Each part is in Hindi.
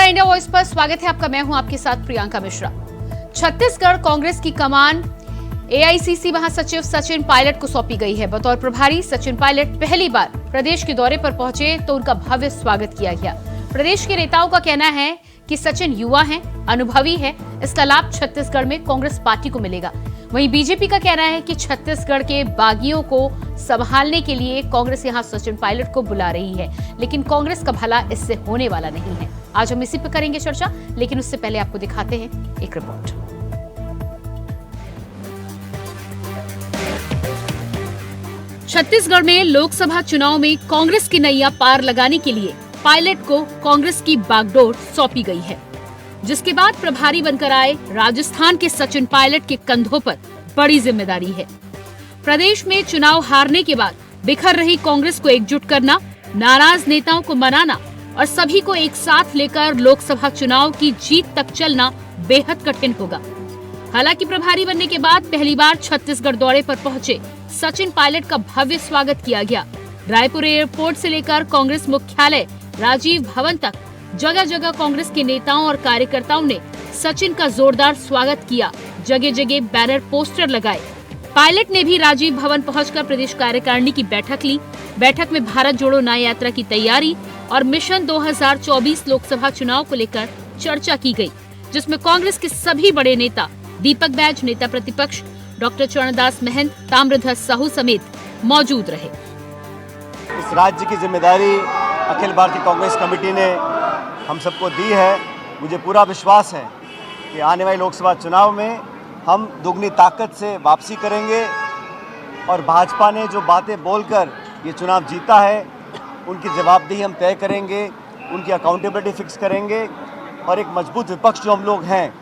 नमस्कार, इंडिया वॉइस पर स्वागत है आपका। मैं हूं आपके साथ प्रियंका मिश्रा। छत्तीसगढ़ कांग्रेस की कमान एआईसीसी महासचिव सचिन पायलट को सौंपी गई है। बतौर प्रभारी सचिन पायलट पहली बार प्रदेश के दौरे पर पहुंचे तो उनका भव्य स्वागत किया गया। प्रदेश के नेताओं का कहना है कि सचिन युवा हैं, अनुभवी है, इसका लाभ छत्तीसगढ़ में कांग्रेस पार्टी को मिलेगा। वहीं बीजेपी का कहना है कि छत्तीसगढ़ के बागियों को संभालने के लिए कांग्रेस यहां सचिन पायलट को बुला रही है, लेकिन कांग्रेस का भला इससे होने वाला नहीं है। आज हम इसी पर करेंगे चर्चा, लेकिन उससे पहले आपको दिखाते हैं एक रिपोर्ट। छत्तीसगढ़ में लोकसभा चुनाव में कांग्रेस की नैया पार लगाने के लिए पायलट को कांग्रेस की बागडोर सौंपी गई है, जिसके बाद प्रभारी बनकर आए राजस्थान के सचिन पायलट के कंधों पर बड़ी जिम्मेदारी है। प्रदेश में चुनाव हारने के बाद बिखर रही कांग्रेस को एकजुट करना, नाराज नेताओं को मनाना और सभी को एक साथ लेकर लोकसभा चुनाव की जीत तक चलना बेहद कठिन होगा। हालांकि प्रभारी बनने के बाद पहली बार छत्तीसगढ़ दौरे पर पहुंचे सचिन पायलट का भव्य स्वागत किया गया। रायपुर एयरपोर्ट से लेकर कांग्रेस मुख्यालय राजीव भवन तक जगह जगह कांग्रेस के नेताओं और कार्यकर्ताओं ने सचिन का जोरदार स्वागत किया। जगह जगह बैनर पोस्टर लगाए। पायलट ने भी राजीव भवन पहुंचकर प्रदेश कार्यकारिणी की बैठक ली। बैठक में भारत जोड़ो न्याय यात्रा की तैयारी और मिशन 2024 लोकसभा चुनाव को लेकर चर्चा की गई, जिसमें कांग्रेस के सभी बड़े नेता दीपक बैज, नेता प्रतिपक्ष डॉक्टर चरणदास महंत, ताम्रध्वज साहू समेत मौजूद रहे। इस राज्य की जिम्मेदारी अखिल भारतीय कांग्रेस कमेटी ने हम सबको दी है। मुझे पूरा विश्वास है कि आने वाले लोकसभा चुनाव में हम दुगनी ताकत से वापसी करेंगे और भाजपा ने जो बातें बोलकर ये चुनाव जीता है उनकी जवाबदेही हम तय करेंगे, उनकी अकाउंटेबिलिटी फिक्स करेंगे और एक मजबूत विपक्ष जो हम लोग हैं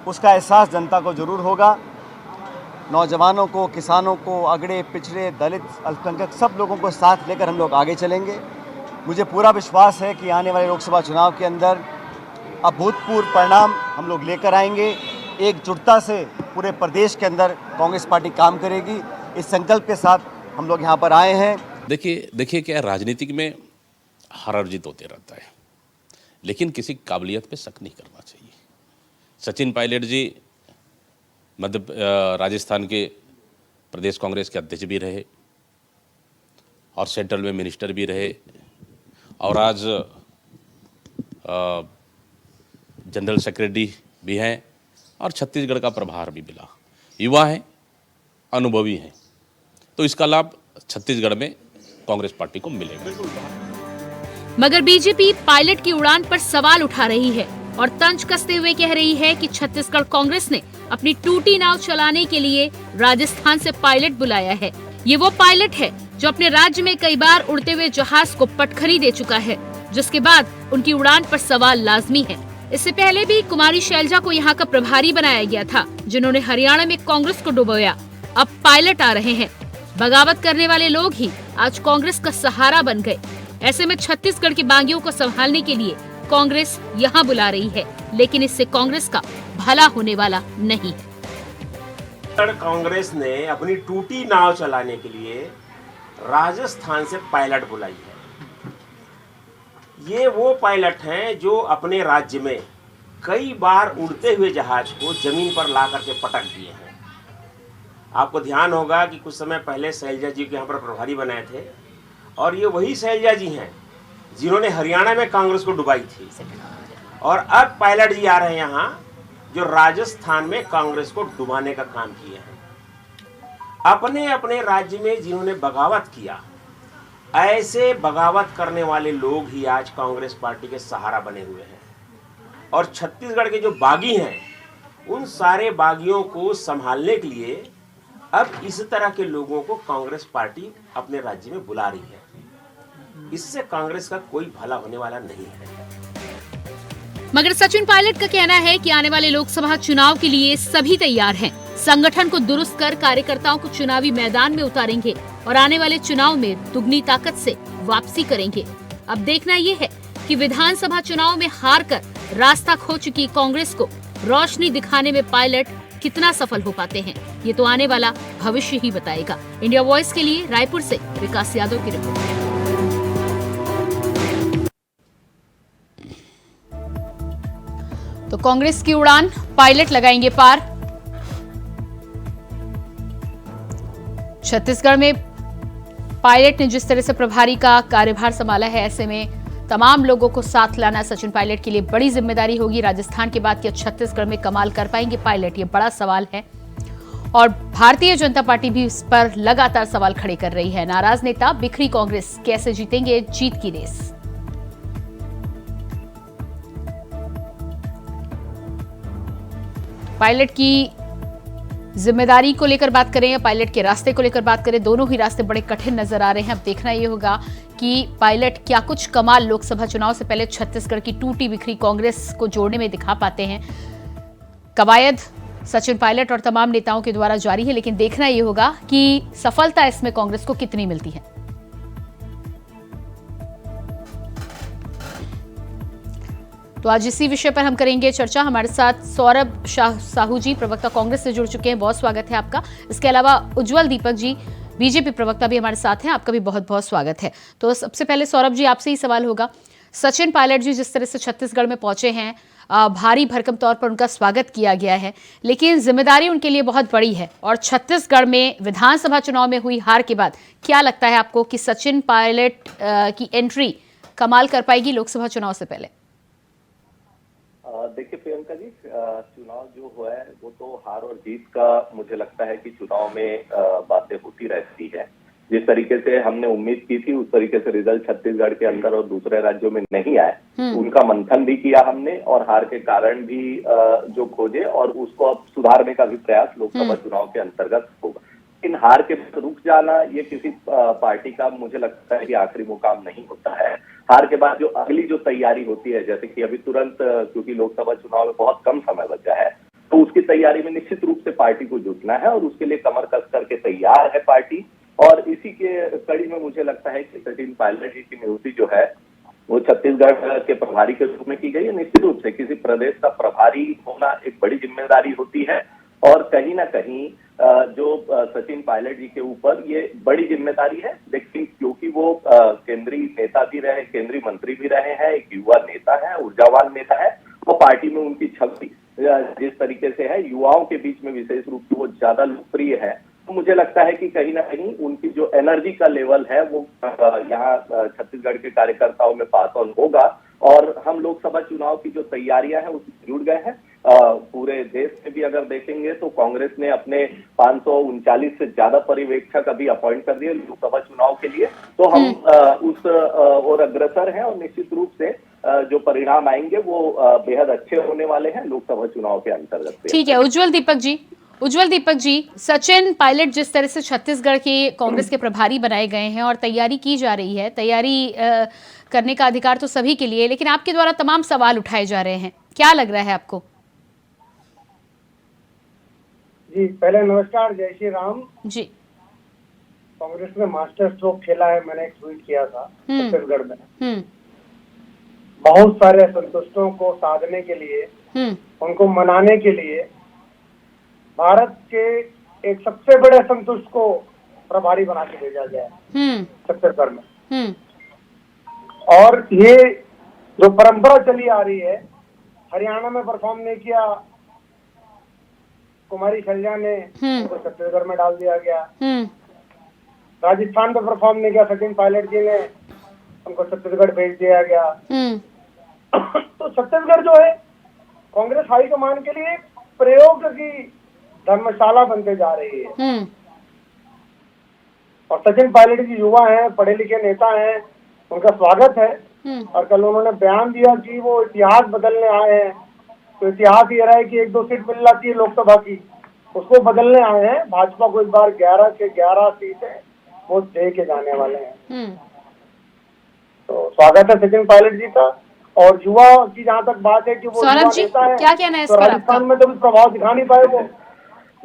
उसका एहसास जनता को ज़रूर होगा। नौजवानों को, किसानों को, अगड़े पिछड़े, दलित, अल्पसंख्यक सब लोगों को साथ लेकर हम लोग आगे चलेंगे। मुझे पूरा विश्वास है कि आने वाले लोकसभा चुनाव के अंदर अभूतपूर्व परिणाम हम लोग लेकर आएंगे। एकजुटता से पूरे प्रदेश के अंदर कांग्रेस पार्टी काम करेगी, इस संकल्प के साथ हम लोग यहाँ पर आए हैं। देखिए क्या राजनीतिक में हार और जीत होते रहता है, लेकिन किसी काबिलियत पे शक नहीं करना चाहिए। सचिन पायलट जी राजस्थान के प्रदेश कांग्रेस के अध्यक्ष भी रहे और सेंट्रल में मिनिस्टर भी रहे और आज जनरल सेक्रेटरी भी हैं और छत्तीसगढ़ का प्रभार भी मिला। युवा हैं, अनुभवी हैं, तो इसका लाभ छत्तीसगढ़ में कांग्रेस पार्टी को मिलेगा। मगर बीजेपी पायलट की उड़ान पर सवाल उठा रही है और तंज कसते हुए कह रही है कि छत्तीसगढ़ कांग्रेस ने अपनी टूटी नाव चलाने के लिए राजस्थान से पायलट बुलाया है। ये वो पायलट है जो अपने राज्य में कई बार उड़ते हुए जहाज को पटखनी दे चुका है, जिसके बाद उनकी उड़ान पर सवाल लाजमी है। इससे पहले भी कुमारी शैलजा को यहाँ का प्रभारी बनाया गया था, जिन्होंने हरियाणा में कांग्रेस को डुबोया। अब पायलट आ रहे हैं। बगावत करने वाले लोग ही आज कांग्रेस का सहारा बन गए। ऐसे में छत्तीसगढ़ के बागियों को संभालने के लिए कांग्रेस यहाँ बुला रही है, लेकिन इससे कांग्रेस का भला होने वाला नहीं है। कांग्रेस ने अपनी टूटी नाव चलाने के लिए राजस्थान से पायलट बुलाई है। ये वो पायलट हैं जो अपने राज्य में कई बार उड़ते हुए जहाज को जमीन पर ला करके पटक दिए हैं। आपको ध्यान होगा कि कुछ समय पहले शैलजा जी को यहाँ पर प्रभारी बनाए थे और ये वही शैलजा जी हैं जिन्होंने हरियाणा में कांग्रेस को डुबाई थी। और अब पायलट जी आ रहे हैं यहाँ जो राजस्थान में कांग्रेस को डुबाने का काम किए हैं। अपने अपने राज्य में जिन्होंने बगावत किया, ऐसे बगावत करने वाले लोग ही आज कांग्रेस पार्टी के सहारा बने हुए हैं। और छत्तीसगढ़ के जो बागी हैं, उन सारे बागियों को संभालने के लिए अब इस तरह के लोगों को कांग्रेस पार्टी अपने राज्य में बुला रही है। इससे कांग्रेस का कोई भला होने वाला नहीं है। मगर सचिन पायलट का कहना है कि आने वाले लोकसभा चुनाव के लिए सभी तैयार हैं। संगठन को दुरुस्त कर कार्यकर्ताओं को चुनावी मैदान में उतारेंगे और आने वाले चुनाव में दुगनी ताकत से वापसी करेंगे। अब देखना ये है कि विधानसभा चुनाव में हार कर रास्ता खो चुकी कांग्रेस को रोशनी दिखाने में पायलट कितना सफल हो पाते हैं, ये तो आने वाला भविष्य ही बताएगा। इंडिया वॉइस के लिए रायपुर से विकास यादव की रिपोर्ट। तो कांग्रेस की उड़ान पायलट लगाएंगे पार। छत्तीसगढ़ में पायलट ने जिस तरह से प्रभारी का कार्यभार संभाला है, ऐसे में तमाम लोगों को साथ लाना सचिन पायलट के लिए बड़ी जिम्मेदारी होगी। राजस्थान के बाद क्या छत्तीसगढ़ में कमाल कर पाएंगे पायलट, ये बड़ा सवाल है और भारतीय जनता पार्टी भी इस पर लगातार सवाल खड़े कर रही है। नाराज नेता, बिखरी कांग्रेस, कैसे जीतेंगे जीत की रेस। पायलट की जिम्मेदारी को लेकर बात करें या पायलट के रास्ते को लेकर बात करें, दोनों ही रास्ते बड़े कठिन नजर आ रहे हैं। अब देखना यह होगा कि पायलट क्या कुछ कमाल लोकसभा चुनाव से पहले छत्तीसगढ़ की टूटी बिखरी कांग्रेस को जोड़ने में दिखा पाते हैं। कवायद सचिन पायलट और तमाम नेताओं के द्वारा जारी है, लेकिन देखना यह होगा कि सफलता इसमें कांग्रेस को कितनी मिलती है। तो आज इसी विषय पर हम करेंगे चर्चा। हमारे साथ सौरभ साहू जी, प्रवक्ता कांग्रेस से जुड़ चुके हैं, बहुत स्वागत है आपका। इसके अलावा उज्जवल दीपक जी, बीजेपी प्रवक्ता भी हमारे साथ हैं, आपका भी बहुत बहुत स्वागत है। तो सबसे पहले सौरभ जी, आपसे ही सवाल होगा, सचिन पायलट जी जिस तरह से छत्तीसगढ़ में पहुंचे हैं, भारी भरकम तौर पर उनका स्वागत किया गया है, लेकिन जिम्मेदारी उनके लिए बहुत बड़ी है और छत्तीसगढ़ में विधानसभा चुनाव में हुई हार के बाद क्या लगता है आपको कि सचिन पायलट की एंट्री कमाल कर पाएगी लोकसभा चुनाव से पहले? देखिए प्रियंका जी, चुनाव जो हुआ है वो तो हार और जीत का मुझे लगता है कि चुनाव में बातें होती रहती है। जिस तरीके से हमने उम्मीद की थी उस तरीके से रिजल्ट छत्तीसगढ़ के अंदर और दूसरे राज्यों में नहीं आए। उनका मंथन भी किया हमने और हार के कारण भी जो खोजे और उसको अब सुधारने का भी प्रयास लोकसभा चुनाव के अंतर्गत होगा। इन हार के रुक जाना ये किसी पार्टी का मुझे लगता है कि आखिरी मुकाम नहीं होता है। हार के बाद जो अगली जो तैयारी होती है, जैसे कि अभी तुरंत क्योंकि लोकसभा चुनाव में बहुत कम समय बचा है, तो उसकी तैयारी में निश्चित रूप से पार्टी को जुटना है और उसके लिए कमर कस करके तैयार है पार्टी। और इसी के कड़ी में मुझे लगता है कि सचिन पायलट जी की नियुक्ति जो है वो छत्तीसगढ़ के प्रभारी के रूप में की गई है। निश्चित रूप से किसी प्रदेश का प्रभारी होना एक बड़ी जिम्मेदारी होती है और कहीं ना कहीं जो सचिन पायलट जी के ऊपर ये बड़ी जिम्मेदारी है। लेकिन क्योंकि वो केंद्रीय नेता भी रहे, केंद्रीय मंत्री भी रहे हैं, एक युवा नेता है, ऊर्जावान नेता है, वो पार्टी में उनकी छवि जिस तरीके से है युवाओं के बीच में विशेष रूप से वो ज्यादा लोकप्रिय है, तो मुझे लगता है कि कहीं ना कहीं उनकी जो एनर्जी का लेवल है वो यहाँ छत्तीसगढ़ के कार्यकर्ताओं में पास ऑन होगा और हम लोकसभा चुनाव की जो तैयारियां हैं उसमें जुड़ गए हैं। पूरे देश में भी अगर देखेंगे तो कांग्रेस ने अपने 539 से ज्यादा पर्यवेक्षक अभी अपॉइंट कर दिए लोकसभा चुनाव के लिए, तो हम उस और अग्रसर हैं और निश्चित रूप से जो परिणाम आएंगे वो बेहद अच्छे होने वाले हैं लोकसभा चुनाव के अंतर्गत। ठीक है, उज्जवल दीपक जी, सचिन पायलट जिस तरह से छत्तीसगढ़ के कांग्रेस के प्रभारी बनाए गए हैं और तैयारी की जा रही है, तैयारी करने का अधिकार तो सभी के लिए, लेकिन आपके द्वारा तमाम सवाल उठाए जा रहे हैं, क्या लग रहा है आपको? जी पहले नमस्कार, जय श्री राम जी। कांग्रेस ने मास्टर स्ट्रोक खेला है, मैंने एक ट्वीट किया था छत्तीसगढ़ में। बहुत सारे असंतुष्टों को साधने के लिए, उनको मनाने के लिए भारत के एक सबसे बड़े असंतुष्ट को प्रभारी बना के भेजा गया है छत्तीसगढ़ में। और ये जो परंपरा चली आ रही है, हरियाणा में परफॉर्म नहीं किया कुमारी शैलजा ने, उनको छत्तीसगढ़ में डाल दिया गया। राजस्थान में परफॉर्म नहीं किया सचिन पायलट जी ने, उनको छत्तीसगढ़ भेज दिया गया। तो छत्तीसगढ़ जो है कांग्रेस हाईकमान के लिए प्रयोग की धर्मशाला बनते जा रही है। और सचिन पायलट जी युवा हैं, पढ़े लिखे नेता हैं, उनका स्वागत है। और कल उन्होंने बयान दिया कि वो इतिहास बदलने आए हैं, तो इतिहास ये रहा है कि 1-2 सीट मिल जाती है लोकसभा की, उसको बदलने आए हैं। भाजपा को इस बार 11 के 11 सीटें वो दे के जाने वाले हैं। तो स्वागत है सचिन पायलट जी का। और युवा की जहाँ तक बात है कि वो युवा नेता है, क्या कहना है इस तो पर राजस्थान में तो प्रभाव दिखा नहीं पाए वो।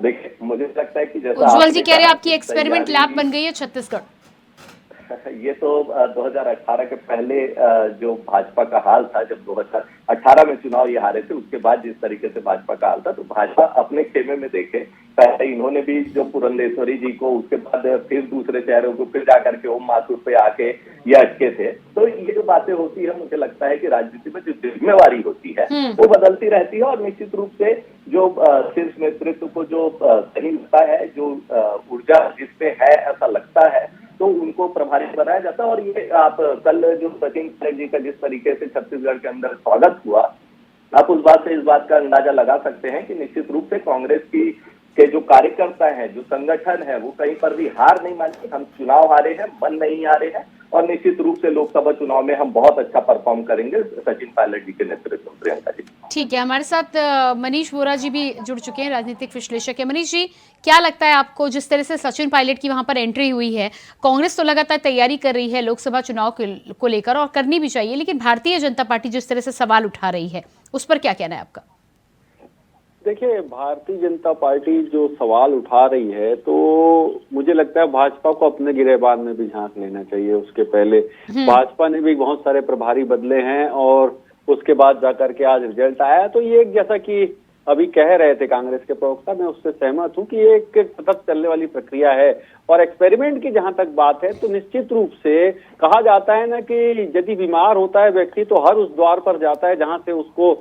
देखिए मुझे लगता है कि जैसा उज्जवल जी कह रहे हैं आपकी एक्सपेरिमेंट लैब बन गई है छत्तीसगढ़। ये तो 2018 के पहले जो भाजपा का हाल था, जब 2018 में चुनाव ये हारे थे, उसके बाद जिस तरीके से भाजपा का हाल था, तो भाजपा अपने खेमे में देखे। पहले इन्होंने भी जो पुरंदेश्वरी जी को, उसके बाद फिर दूसरे चेहरों को, फिर जाकर के ओम माथुर पे आके ये अटके थे। तो ये जो बातें होती है, मुझे लगता है कि राजनीति में जो जिम्मेवारी होती है वो बदलती रहती है, और निश्चित रूप से जो शीर्ष नेतृत्व को जो सही लगता है, जो ऊर्जा जिसपे है ऐसा लगता है, तो उनको प्रभारी बनाया जाता है। और ये आप कल जो सचिन पायलट जी का जिस तरीके से छत्तीसगढ़ के अंदर स्वागत हुआ, आप उस बात से इस बात का अंदाजा लगा सकते हैं कि निश्चित रूप से कांग्रेस के जो कार्यकर्ता हैं, जो संगठन है, वो कहीं पर भी हार नहीं मानी। हम चुनाव हारे हैं, मन नहीं हारे हैं, और निश्चित रूप से लोकसभा चुनाव में हम बहुत अच्छा परफॉर्म करेंगे सचिन पायलट जी के नेतृत्व में। प्रियंका जी, ठीक है, हमारे साथ मनीष वोरा जी भी जुड़ चुके हैं, राजनीतिक विश्लेषक है। मनीष जी, क्या लगता है आपको, जिस तरह से सचिन पायलट की वहां पर एंट्री हुई है, कांग्रेस तो लगातार तैयारी कर रही है लोकसभा चुनाव को लेकर, और करनी भी चाहिए, लेकिन भारतीय जनता पार्टी जिस तरह से सवाल उठा रही है, उस पर क्या कहना है आपका? देखिए, भारतीय जनता पार्टी जो सवाल उठा रही है, तो मुझे लगता है भाजपा को अपने गिरेबान में भी झांक लेना चाहिए। उसके पहले भाजपा ने भी बहुत सारे प्रभारी बदले हैं, और उसके बाद जाकर के आज रिजल्ट आया। तो ये जैसा कि अभी कह रहे थे कांग्रेस के प्रवक्ता, मैं उससे सहमत हूं कि ये एक सतत चलने वाली प्रक्रिया है। और एक्सपेरिमेंट की जहां तक बात है, तो निश्चित रूप से कहा जाता है ना कि यदि बीमार होता है व्यक्ति, तो हर उस द्वार पर जाता है जहां से उसको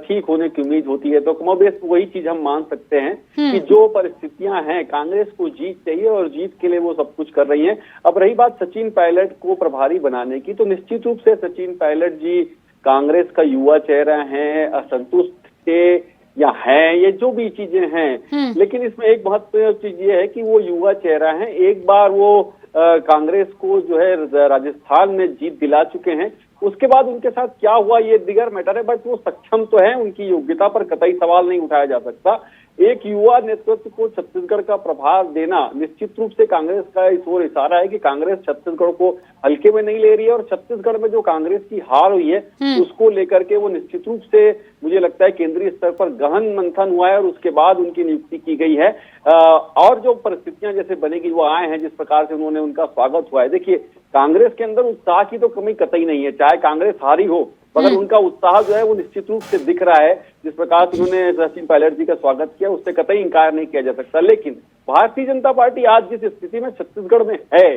ठीक होने की उम्मीद होती है। तो कमोबेश वही चीज हम मान सकते हैं कि जो परिस्थितियां हैं, कांग्रेस को जीत चाहिए, और जीत के लिए वो सब कुछ कर रही है। अब रही बात सचिन पायलट को प्रभारी बनाने की, तो निश्चित रूप से सचिन पायलट जी कांग्रेस का युवा चेहरा है, असंतुष्ट थे या है, ये जो भी चीजें हैं, लेकिन इसमें एक महत्वपूर्ण चीज ये है कि वो युवा चेहरा है। एक बार वो कांग्रेस को जो है राजस्थान में जीत दिला चुके हैं। उसके बाद उनके साथ क्या हुआ ये दिगर मैटर है, बट वो सक्षम तो है, उनकी योग्यता पर कतई सवाल नहीं उठाया जा सकता। एक युवा नेतृत्व को छत्तीसगढ़ का प्रभार देना निश्चित रूप से कांग्रेस का इस ओर इशारा है कि कांग्रेस छत्तीसगढ़ को हल्के में नहीं ले रही है, और छत्तीसगढ़ में जो कांग्रेस की हार हुई है उसको लेकर के वो निश्चित रूप से, मुझे लगता है केंद्रीय स्तर पर गहन मंथन हुआ है, और उसके बाद उनकी नियुक्ति की गई है। और जो परिस्थितियां जैसे बनेगी, वो आए हैं, जिस प्रकार से उन्होंने उनका स्वागत हुआ है। देखिए, कांग्रेस के अंदर उत्साह की तो कमी कतई नहीं है, चाहे कांग्रेस हारी हो, मगर उनका उत्साह जो है वो निश्चित रूप से दिख रहा है। जिस प्रकार से उन्होंने सचिन पायलट जी का स्वागत किया, उससे कतई इंकार नहीं किया जा सकता। लेकिन भारतीय जनता पार्टी आज जिस स्थिति में छत्तीसगढ़ में है,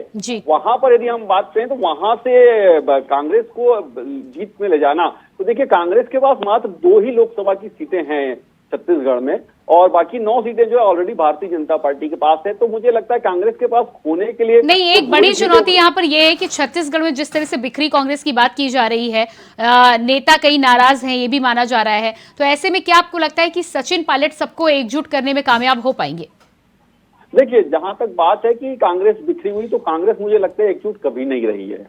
वहां पर यदि हम बात करें, तो वहां से कांग्रेस को जीत में ले जाना, तो देखिए कांग्रेस के पास मात्र 2 ही लोकसभा की सीटें हैं छत्तीसगढ़ में, और बाकी 9 सीटें जो है ऑलरेडी भारतीय जनता पार्टी के पास है। तो मुझे लगता है कांग्रेस के पास होने के लिए नहीं, एक बड़ी चुनौती यहाँ पर यह है कि छत्तीसगढ़ में जिस तरह से बिखरी कांग्रेस की बात की जा रही है, नेता कई नाराज हैं, ये भी माना जा रहा है। तो ऐसे में क्या आपको लगता है कि सचिन पायलट सबको एकजुट करने में कामयाब हो पाएंगे? देखिए, जहां तक बात है कि कांग्रेस बिखरी हुई, तो कांग्रेस मुझे लगता है एकजुट कभी नहीं रही है।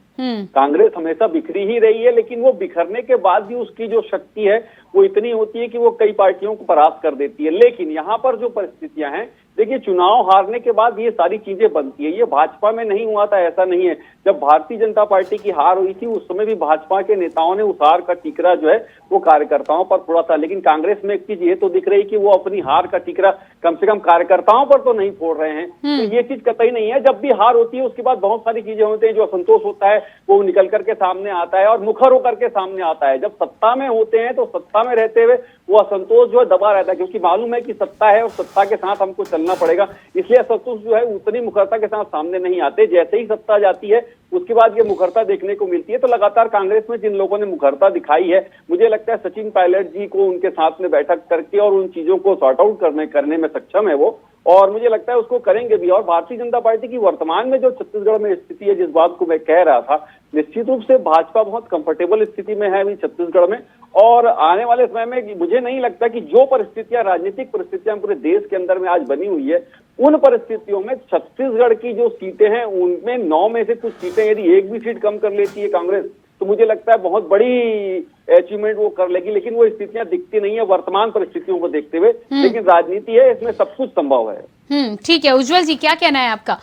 कांग्रेस हमेशा बिखरी ही रही है, लेकिन वो बिखरने के बाद भी उसकी जो शक्ति है वो इतनी होती है कि वो कई पार्टियों को परास्त कर देती है। लेकिन यहाँ पर जो परिस्थितियां हैं, देखिए, चुनाव हारने के बाद ये सारी चीजें बनती है। ये भाजपा में नहीं हुआ था, ऐसा नहीं है। जब भारतीय जनता पार्टी की हार हुई थी, उस समय भी भाजपा के नेताओं ने उस हार का टीकरा जो है वो कार्यकर्ताओं पर फोड़ा था। लेकिन कांग्रेस में एक चीज ये तो दिख रही कि वो अपनी हार का टीकरा कम से कम कार्यकर्ताओं पर तो नहीं फोड़ रहे हैं। तो ये चीज कतई नहीं है। जब भी हार होती है, उसके बाद बहुत सारी चीजें होती है, जो असंतोष होता है वो निकल करके सामने आता है, और मुखर होकर के सामने आता है। जब सत्ता में होते हैं, तो सत्ता में रहते हुए वो असंतोष जो है दबा रहता है, क्योंकि मालूम है कि सत्ता है और सत्ता के साथ हमको चलना पड़ेगा। इसलिए असंतोष जो है उतनी मुखरता के साथ सामने नहीं आते। जैसे ही सत्ता जाती है, उसके बाद ये मुखरता देखने को मिलती है। तो लगातार कांग्रेस में जिन लोगों ने मुखरता दिखाई है, मुझे लगता है सचिन पायलट जी को उनके साथ में बैठक करके और उन चीजों को सॉर्ट आउट करने में सक्षम है वो, और मुझे लगता है उसको करेंगे भी। और भारतीय जनता पार्टी की वर्तमान में जो छत्तीसगढ़ में स्थिति है, जिस बात को मैं कह रहा था, निश्चित रूप से भाजपा बहुत कंफर्टेबल स्थिति में है अभी छत्तीसगढ़ में। और आने वाले समय में मुझे नहीं लगता कि जो परिस्थितियां, राजनीतिक परिस्थितियां पूरे देश के अंदर में आज बनी हुई है, उन परिस्थितियों में छत्तीसगढ़ की जो सीटें हैं, उनमें 9 में से कुछ सीटें यदि एक भी सीट कम कर लेती है कांग्रेस, तो मुझे लगता है बहुत बड़ी अचीवमेंट वो कर लेगी। लेकिन वो स्थितियां दिखती नहीं है वर्तमान परिस्थितियों को देखते हुए। लेकिन राजनीति है, इसमें सब कुछ संभव है। ठीक है, उज्जवल जी, क्या कहना है आपका?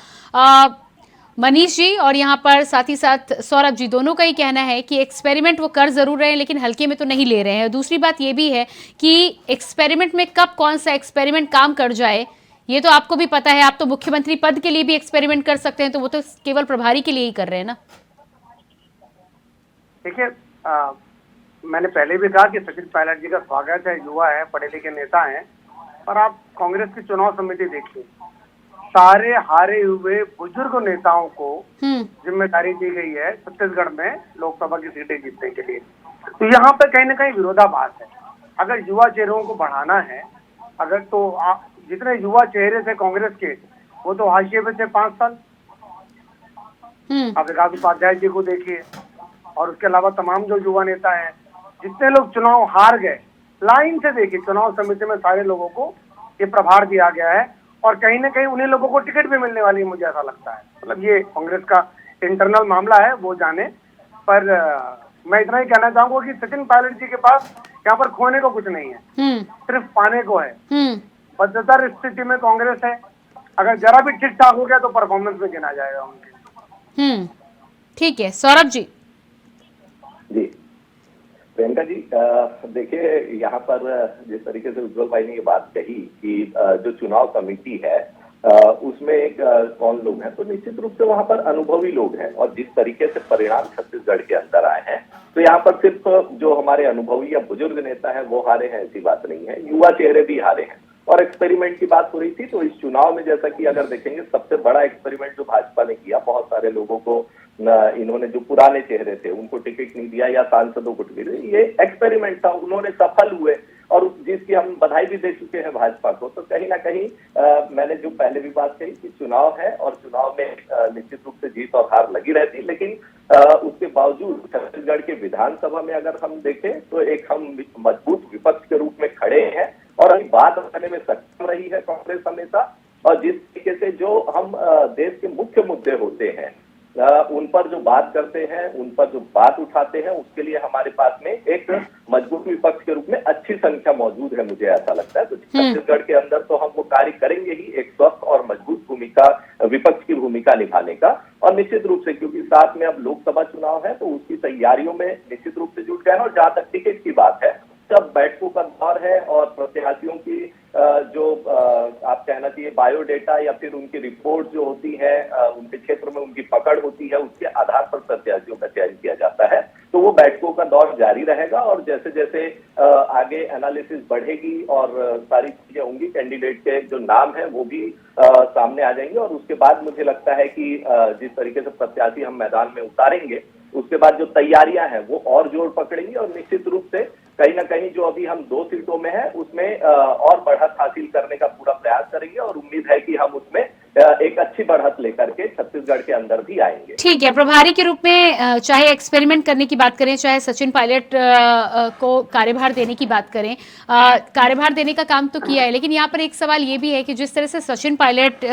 मनीष जी और यहाँ पर साथ ही साथ सौरभ जी, दोनों का ही कहना है कि एक्सपेरिमेंट वो कर जरूर रहे हैं, लेकिन हल्के में तो नहीं ले रहे हैं। दूसरी बात ये भी है कि एक्सपेरिमेंट में कब कौन सा एक्सपेरिमेंट काम कर जाए, ये तो आपको भी पता है, आप तो मुख्यमंत्री पद के लिए भी एक्सपेरिमेंट कर सकते हैं, तो वो तो केवल प्रभारी के लिए ही कर रहे हैं ना। देखिए, मैंने पहले भी कहा कि सचिन पायलट जी का स्वागत है, युवा है, पढ़े लिखे नेता हैं, पर आप कांग्रेस की चुनाव समिति देखिए, सारे हारे हुए बुजुर्ग नेताओं को जिम्मेदारी दी गई है छत्तीसगढ़ में लोकसभा की सीटें जीतने के लिए। तो यहाँ पे कहीं ना कहीं विरोधाभास है। अगर युवा चेहरों को बढ़ाना है, अगर तो जितने युवा चेहरे थे कांग्रेस के, वो तो हाशिए पे थे 5 साल। आप विकास उपाध्याय जी को देखिए, और उसके अलावा तमाम जो युवा नेता हैं, जितने लोग चुनाव हार गए, लाइन से देखिए, चुनाव समिति में सारे लोगों को ये प्रभार दिया गया है, और कहीं ना कहीं उन्हीं लोगों को टिकट भी मिलने वाली है, मुझे ऐसा लगता है। मतलब ये कांग्रेस का इंटरनल मामला है, वो जाने। पर मैं इतना ही कहना चाहूंगा कि सचिन पायलट जी के पास यहाँ पर खोने को कुछ नहीं है, सिर्फ पाने को है। बदतर स्थिति में कांग्रेस है, अगर जरा भी ठीक ठाक हो गया तो परफॉर्मेंस में गिना जाएगा उनके। ठीक है, सौरभ जी। जी प्रियंका जी, देखिए यहाँ पर जिस तरीके से उज्जवल भाई ने ये बात कही कि जो चुनाव कमेटी है उसमें कौन लोग हैं, तो निश्चित रूप से वहां पर अनुभवी लोग हैं, और जिस तरीके से परिणाम छत्तीसगढ़ के अंदर आए हैं, तो यहाँ पर सिर्फ जो हमारे अनुभवी या बुजुर्ग नेता हैं वो हारे हैं, ऐसी बात नहीं है, युवा चेहरे भी हारे हैं। और एक्सपेरिमेंट की बात हो रही थी, तो इस चुनाव में जैसा कि अगर देखेंगे, सबसे बड़ा एक्सपेरिमेंट जो भाजपा ने किया, बहुत सारे लोगों को इन्होंने, जो पुराने चेहरे थे उनको टिकट नहीं दिया या सांसदों को टिकट दिया, ये एक्सपेरिमेंट था, उन्होंने सफल हुए, और जिसकी हम बधाई भी दे चुके हैं भाजपा को। तो कहीं ना कहीं मैंने जो पहले भी बात कही कि चुनाव है, और चुनाव में निश्चित रूप से जीत और हार लगी रहती, लेकिन उसके बावजूद छत्तीसगढ़ के विधानसभा में अगर हम देखें तो एक हम मजबूत विपक्ष के रूप में खड़े हैं, और अभी बात करने में सक्षम रही है कांग्रेस हमेशा। और जिस तरीके से जो हम देश के मुख्य मुद्दे होते हैं उन पर जो बात करते हैं, उन पर जो बात उठाते हैं, उसके लिए हमारे पास में एक मजबूत विपक्ष के रूप में अच्छी संख्या मौजूद है, मुझे ऐसा लगता है। तो छत्तीसगढ़ के अंदर तो हम वो कार्य करेंगे ही, एक स्वस्थ और मजबूत भूमिका, विपक्ष की भूमिका निभाने का। और निश्चित रूप से क्योंकि साथ में अब लोकसभा चुनाव है, तो उसकी तैयारियों में निश्चित रूप से जुट गए हैं। और जहां तक टिकट की बात है, सब बैठकों का दौर है, और प्रत्याशियों की जो आप कहना चाहिए बायोडेटा या फिर उनकी रिपोर्ट जो होती है, उनके क्षेत्र में उनकी पकड़ होती है, उसके आधार पर प्रत्याशियों का चयन किया जाता है। तो वो बैठकों का दौर जारी रहेगा, और जैसे जैसे आगे एनालिसिस बढ़ेगी और सारी चीजें होंगी, कैंडिडेट के जो नाम है वो भी सामने आ जाएंगे, और उसके बाद मुझे लगता है कि जिस तरीके से प्रत्याशी हम मैदान में उतारेंगे, उसके बाद जो तैयारियां हैं वो और जोर पकड़ेंगी, और निश्चित रूप से कहीं ना कहीं जो अभी हम 2 सीटों में है उसमें और बढ़त हासिल करने का पूरा प्रयास करेंगे, और उम्मीद है कि हम उसमें एक अच्छी बढ़त लेकर के छत्तीसगढ़ के अंदर भी आएंगे। ठीक है, प्रभारी के रूप में चाहे एक्सपेरिमेंट करने की बात करें, चाहे सचिन पायलट को कार्यभार देने की बात करें, कार्यभार देने का काम तो किया है, लेकिन यहाँ पर एक सवाल ये भी है कि जिस तरह से सचिन पायलट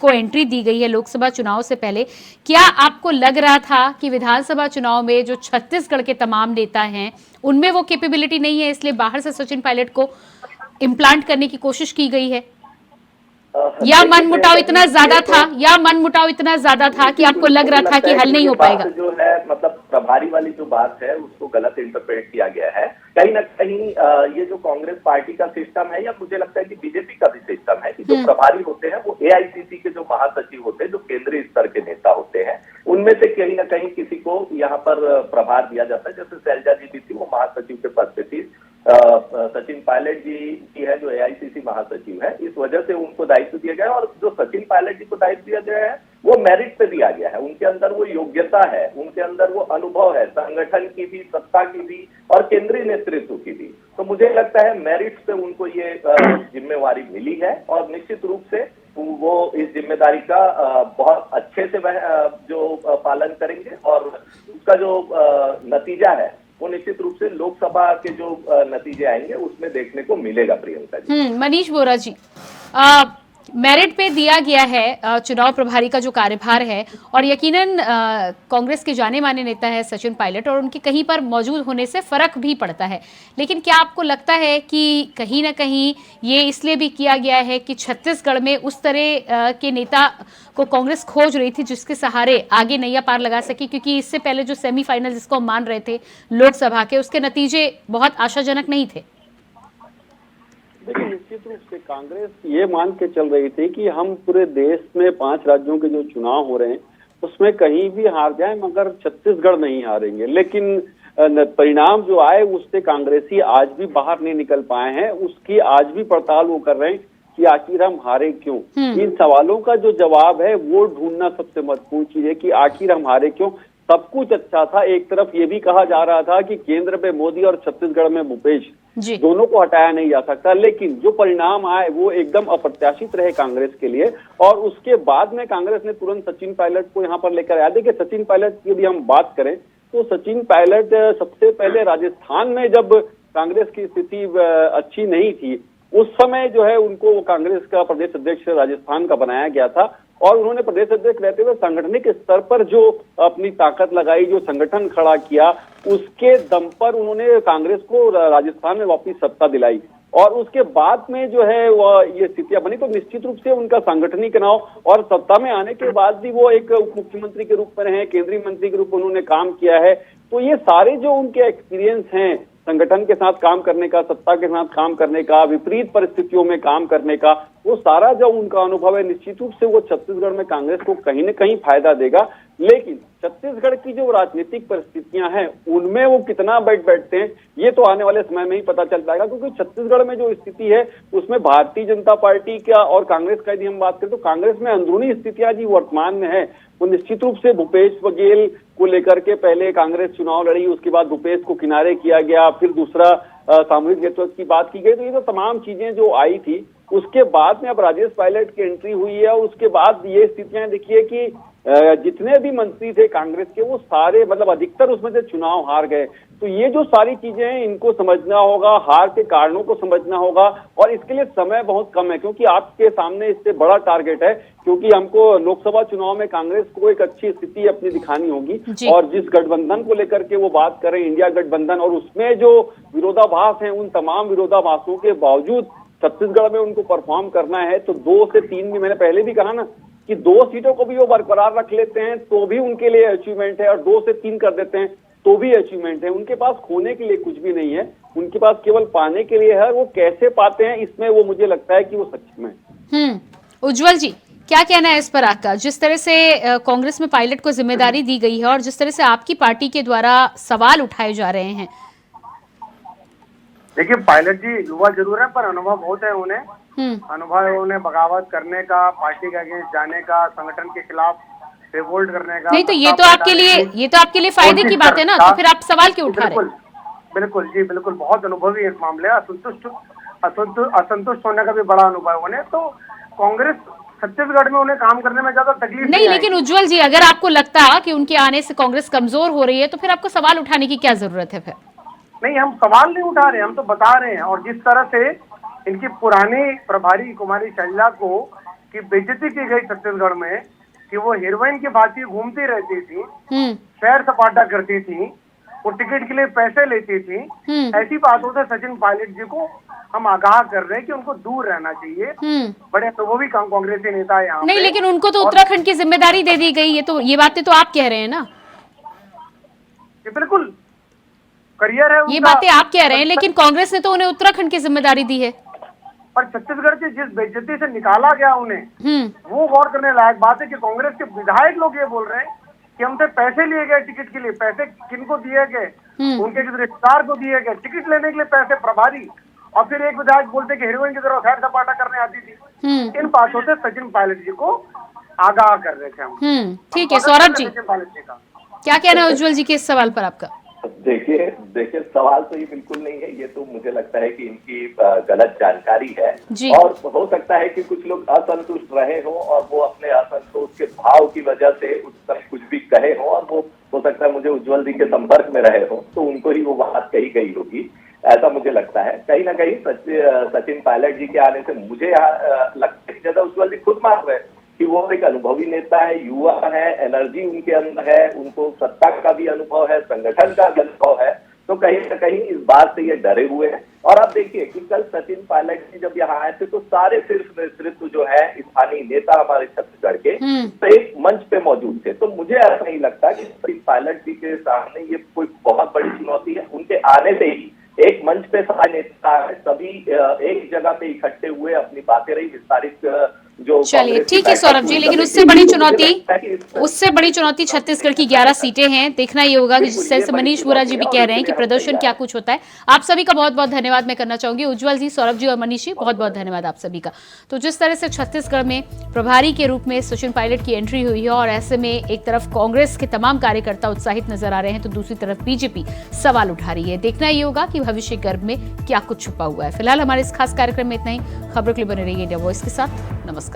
को एंट्री दी गई है लोकसभा चुनाव से पहले, क्या आपको लग रहा था कि विधानसभा चुनाव में जो छत्तीसगढ़ के तमाम नेता हैं उनमें वो कैपेबिलिटी नहीं है, इसलिए बाहर से सचिन पायलट को इम्प्लांट करने की कोशिश की गई है? या मनमुटाव इतना ज्यादा था, कि आपको लग रहा था कि हल नहीं हो पाएगा? जो है, मतलब प्रभारी वाली जो बात है उसको गलत इंटरप्रेट किया गया है। कहीं ना कहीं ये जो कांग्रेस पार्टी का सिस्टम है, या मुझे लगता है कि बीजेपी का भी सिस्टम है, कि जो प्रभारी होते हैं वो एआईसीसी के जो महासचिव होते हैं, जो केंद्रीय स्तर के नेता होते हैं, उनमें से कहीं ना कहीं किसी को यहाँ पर प्रभार दिया जाता है। जैसे शैलजा जी भी थी, वो महासचिव के पद पे थी। सचिन पायलट जी है जो एआईसीसी महासचिव है, इस वजह से उनको दायित्व दिया गया। और जो सचिन पायलट जी को दायित्व दिया गया है वो मेरिट पे दिया गया है, उनके अंदर वो योग्यता है, उनके अंदर वो अनुभव है, संगठन की भी, सत्ता की भी, और केंद्रीय नेतृत्व की भी। तो मुझे लगता है मेरिट पे उनको ये जिम्मेवारी मिली है, और निश्चित रूप से वो इस जिम्मेदारी का बहुत अच्छे से जो पालन करेंगे, और उसका जो नतीजा है वो निश्चित रूप से लोकसभा के जो नतीजे आएंगे उसमें देखने को मिलेगा। प्रियंका जी। मनीष बोरा जी, मेरिट पे दिया गया है चुनाव प्रभारी का जो कार्यभार है, और यकीनन कांग्रेस के जाने माने नेता है सचिन पायलट, और उनके कहीं पर मौजूद होने से फर्क भी पड़ता है। लेकिन क्या आपको लगता है कि कहीं ना कहीं ये इसलिए भी किया गया है कि छत्तीसगढ़ में उस तरह के नेता को कांग्रेस खोज रही थी जिसके सहारे आगे नैया पार लगा सके? क्योंकि इससे पहले जो सेमीफाइनल जिसको हम मान रहे थे लोकसभा के, उसके नतीजे बहुत आशाजनक नहीं थे। देखिए, निश्चित रूप से कांग्रेस ये मान के चल रही थी कि हम पूरे देश में 5 राज्यों के जो चुनाव हो रहे हैं उसमें कहीं भी हार जाए मगर छत्तीसगढ़ नहीं हारेंगे, लेकिन परिणाम जो आए उससे कांग्रेसी आज भी बाहर नहीं निकल पाए हैं। उसकी आज भी पड़ताल वो कर रहे हैं कि आखिर हम हारे क्यों। इन सवालों का जो जवाब है वो ढूंढना सबसे महत्वपूर्ण चीज है कि आखिर हम हारे क्यों। सब कुछ अच्छा था, एक तरफ ये भी कहा जा रहा था कि केंद्र में मोदी और छत्तीसगढ़ में भूपेश, दोनों को हटाया नहीं जा सकता, लेकिन जो परिणाम आए वो एकदम अप्रत्याशित रहे कांग्रेस के लिए। और उसके बाद में कांग्रेस ने तुरंत सचिन पायलट को यहाँ पर लेकर आया। देखिए सचिन पायलट की यदि हम बात करें तो सचिन पायलट सबसे पहले राजस्थान में जब कांग्रेस की स्थिति अच्छी नहीं थी उस समय जो है उनको कांग्रेस का प्रदेश अध्यक्ष राजस्थान का बनाया गया था और उन्होंने प्रदेश अध्यक्ष रहते हुए सांगठनिक स्तर पर जो अपनी ताकत लगाई, जो संगठन खड़ा किया, उसके दम पर उन्होंने कांग्रेस को राजस्थान में वापस सत्ता दिलाई। और उसके बाद में जो है वह ये स्थितियां बनी तो निश्चित रूप से उनका सांगठनिक चुनाव और सत्ता में आने के बाद भी वो एक उप मुख्यमंत्री के रूप में रहे, केंद्रीय मंत्री के रूप में उन्होंने काम किया है। तो ये सारे जो उनके एक्सपीरियंस हैं संगठन के साथ काम करने का, सत्ता के साथ काम करने का, विपरीत परिस्थितियों में काम करने का, वो सारा जो उनका अनुभव है निश्चित रूप से वो छत्तीसगढ़ में कांग्रेस को कहीं न कहीं फायदा देगा। लेकिन छत्तीसगढ़ की जो राजनीतिक परिस्थितियां हैं उनमें वो कितना बैठते हैं ये तो आने वाले समय में ही पता चल पाएगा, क्योंकि छत्तीसगढ़ में जो स्थिति है उसमें भारतीय जनता पार्टी का और कांग्रेस का यदि हम बात करें तो कांग्रेस में अंदरूनी स्थितियां जी वर्तमान में है वो निश्चित रूप से भूपेश बघेल को लेकर के पहले कांग्रेस चुनाव लड़ी, उसके बाद भूपेश को किनारे किया गया, फिर दूसरा सामूहिक नेतृत्व की बात की गई। तो ये तो तमाम चीजें जो आई थी उसके बाद में अब राजेश पायलट की एंट्री हुई है और उसके बाद ये स्थितियां देखिए कि जितने भी मंत्री थे कांग्रेस के वो सारे मतलब अधिकतर उसमें से चुनाव हार गए। तो ये जो सारी चीजें हैं इनको समझना होगा, हार के कारणों को समझना होगा और इसके लिए समय बहुत कम है क्योंकि आपके सामने इससे बड़ा टारगेट है, क्योंकि हमको लोकसभा चुनाव में कांग्रेस को एक अच्छी स्थिति अपनी दिखानी होगी और जिस गठबंधन को लेकर के वो बात कर रहे हैं इंडिया गठबंधन, और उसमें जो विरोधाभास है उन तमाम विरोधाभासों के बावजूद छत्तीसगढ़ में उनको परफॉर्म करना है। तो 2 से 3 भी मैंने पहले भी कहा ना कि 2 सीटों को भी वो बरकरार रख लेते हैं तो भी उनके लिए अचीवमेंट है और 2 से 3 कर देते हैं तो भी अचीवमेंट है। उनके पास खोने के लिए कुछ भी नहीं है, उनके पास केवल पाने के लिए है। वो कैसे पाते हैं इसमें वो मुझे लगता है कि वो सक्षम है। उज्जवल जी क्या कहना है इस पर आपका? जिस तरह से कांग्रेस में पायलट को जिम्मेदारी दी गई है और जिस तरह से आपकी पार्टी के द्वारा सवाल उठाए जा रहे हैं। देखिए पायलट जी युवा जरूर है पर अनुभव बहुत है उन्हें, अनुभव है उन्हें बगावत करने का, पार्टी के अगेंस्ट जाने का, संगठन के खिलाफ रिवोल्ट करने का। नहीं तो ये तो आपके लिए फायदे की बात है ना, तो फिर आप सवाल क्यों उठा रहे हैं? बिल्कुल जी बिल्कुल, बहुत अनुभवी इस मामले, असंतुष्ट होने का भी बड़ा अनुभव उन्हें। तो कांग्रेस छत्तीसगढ़ में उन्हें काम करने में ज्यादा तकलीफ नहीं, लेकिन उज्जवल जी अगर आपको लगता कि उनके आने से कांग्रेस कमजोर हो रही है तो फिर आपको सवाल उठाने की क्या जरूरत है? फिर नहीं, हम सवाल नहीं उठा रहे, हम तो बता रहे हैं। और जिस तरह से इनकी पुरानी प्रभारी कुमारी शैलजा को की बेइज्जती की गई छत्तीसगढ़ में कि वो हीरोइन की भांति घूमती रहती थी, सैर सपाटा करती थी, वो टिकट के लिए पैसे लेती थी, ऐसी बातों से सचिन पायलट जी को हम आगाह कर रहे हैं कि उनको दूर रहना चाहिए। बड़े अनुभवी कांग्रेसी नेता है यहाँ नहीं, लेकिन उनको तो उत्तराखंड की जिम्मेदारी दे दी गई है, तो ये बातें तो आप कह रहे हैं ना? बिल्कुल करियर है, ये बातें आप कह रहे हैं, लेकिन कांग्रेस ने तो उन्हें उत्तराखंड की जिम्मेदारी दी है। पर छत्तीसगढ़ से जिस बेइज्जती से निकाला गया उन्हें, वो गौर करने लायक बात है कि कांग्रेस के विधायक लोग ये बोल रहे हैं कि हमसे पैसे लिए गए टिकट के लिए। पैसे किनको दिए गए? उनके किसी रिश्तेदार को दिए गए, टिकट लेने के लिए पैसे प्रभारी। और फिर एक विधायक बोलते कि हीरोइन की तरह सैर सपाटा करने आती थी। इन बातों से सचिन पायलट जी को आगाह कर रहे थे हम। ठीक है, सौरभ जी क्या कहना है उज्जवल जी के इस सवाल पर आपका? देखिए सवाल तो ये बिल्कुल नहीं है, ये तो मुझे लगता है कि इनकी गलत जानकारी है और हो सकता है कि कुछ लोग असंतुष्ट रहे हो और वो अपने असंतोष के भाव की वजह से उस तरह कुछ भी कहे हो और वो हो सकता है मुझे उज्जवल जी के संपर्क में रहे हो तो उनको ही वो बात कही गई होगी, ऐसा मुझे लगता है। कहीं ना कहीं सचिन पायलट जी के आने से मुझे यहाँ लगता है ज्यादा उज्जवल जी खुद मान रहे कि वो एक अनुभवी नेता है, युवा है, एनर्जी उनके अंदर है, उनको सत्ता का भी अनुभव है, संगठन का भी अनुभव है, तो कहीं ना कहीं इस बात से ये डरे हुए हैं। और आप देखिए कि कल सचिन पायलट जी जब यहाँ आए थे तो सारे शीर्ष नेतृत्व जो है स्थानीय नेता हमारे छत्तीसगढ़ के तो एक मंच पे मौजूद थे। तो मुझे ऐसा नहीं लगता कि सचिन पायलट जी के सामने ये कोई बहुत बड़ी चुनौती है। उनके आने से ही एक मंच पे सारे नेता सभी एक जगह पे इकट्ठे हुए अपनी बातें रही विस्तारित जो चलिए ठीक है सौरभ जी, लेकिन उससे बड़ी चुनौती छत्तीसगढ़ की 11 सीटें हैं। देखना ये होगा कि जिस तरह से मनीष वोरा जी भी कह रहे हैं कि प्रदर्शन क्या कुछ होता है। आप सभी का बहुत बहुत धन्यवाद मैं करना चाहूंगी। उज्जवल जी, सौरभ जी और मनीष जी, बहुत बहुत धन्यवाद आप सभी का। तो जिस तरह से छत्तीसगढ़ में प्रभारी के रूप में सचिन पायलट की एंट्री हुई है और ऐसे में एक तरफ कांग्रेस के तमाम कार्यकर्ता उत्साहित नजर आ रहे हैं तो दूसरी तरफ बीजेपी सवाल उठा रही है। देखना ये होगा कि भविष्य गर्भ में क्या कुछ छुपा हुआ है। फिलहाल हमारे इस खास कार्यक्रम में इतना ही। खबरों के लिए बने रहिए इंडिया वॉइस के साथ। नमस्कार।